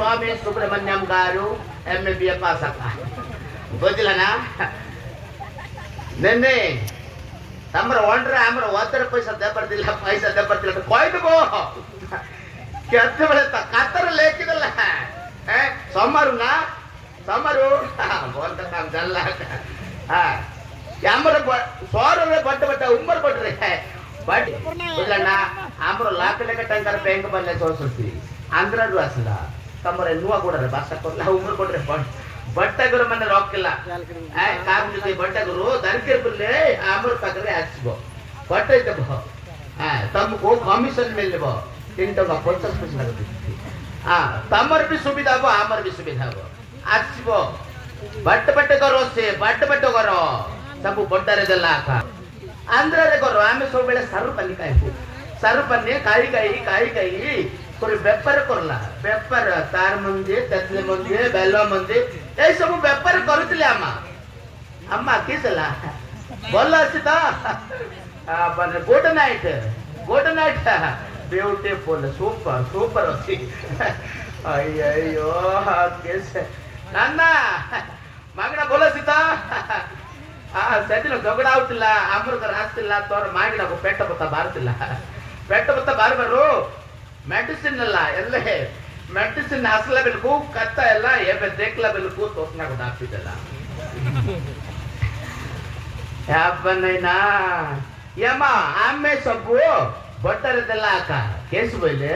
స్వామి సుబ్రహ్మణ్యం గారు MA pass అక్క ବୁଝିଲା ନେନେ ତମର ଅଣ୍ଡରେ ଆମର ଅଧରେ ପଇସା ଦେବାର ଥିଲା କହିଦେବ କେତେବେଳେ କାତର ଲେଖିଦେଲା ସମାରୁ ନା ସମାରୁ ଭଲ କାମ ଜାଣିଲା ଆମର ସହରରେ ବଡ ବଡ ଉମର ବଡରେ ବୁଝିଲା ନା ଆମର ଲାଖ ଲେଖ ଟଙ୍କାର ବ୍ୟାଙ୍କ ବାଲାନ୍ସ ଅଛନ୍ତି ଆନ୍ଧ୍ରାରୁ ଆସିଲା ତମର ନୂଆ ଗୋଡରେ ବାସ କରିଲା ଉମର ବଡରେ ಬಟ್ಟೆಗರು ಮನೆ ರೊಕ್ಕಿಲ್ಲ ಕಾಮುಜಿ ಬಟ್ಟೆಗರು ದರಿಕೆ ಬಿಡ್ಲೆ ಆಮರ ಪಾಕರೆ ଆସିବ ಬಟ್ಟೆ ଦେବ ତମକୁ କମିଶନ ମିଳିବ 3 ଟଙ୍କା 50 ପଇସା ଲାଗୁଛି ତମର ବି ସୁବିଧା ହବ ଆମର ବି ସୁବିଧା ହବ ଆସିବ ବಟ್ಟೆ କର ସେ ବಟ್ಟೆ କର ସବୁ ବଡରେ ଦେଲା ଆକା ଆନ୍ଧ୍ରରେ କର ଆମେ ସବୁବେଳେ ସାରୁ ପାନି ଖାଇବୁ ସାରୁ ପାନି ଖାଇ করে ব্যাপার করলা ব্যাপার তার মধ্যে তেতলে মধ্যে বেল মধ্যে এই সব ব্যাপার করুছিলে আম্মা কিসলা বল আছে তো মানে গুড নাইট ಬ್ಯೂಟಿಫುಲ್ ಸೂಪರ್ ଅଛି ಅಯ್ಯಯ್ಯೋ ಕೇಸ್ ನನ್ನ ಮಗನ ಬೋಲಸಿತ ସେଦିନ ଝଗଡ଼ା ହଉଥିଲା ଆମର ଘର ଆସିଥିଲା ତୋର ମାଗିନାକୁ ପେଟ ବତା ବାହାରିବାରୁ ಮೆಡಿಸಿನ್ ಅಲ್ಲ ಎಲ್ಲ ಮೆಡಿಸಿನ್ ಹಾಸ್ಲ ಬೆಳಕು ಕತ್ತ ಎಲ್ಲ ಎಬೆ ದೇಕ್ಲ ಬೆಳಕು ತೋಸ್ನ ಕೂಡ ಹಾಕ್ತಿದ್ದಲ್ಲ ಯಾಪನೈನಾ ಯಮ್ಮ ಆಮೆ ಸೊಪ್ಪು ಬಟ್ಟರದೆಲ್ಲ ಹಾಕ ಕೇಸು ಬೈಲೆ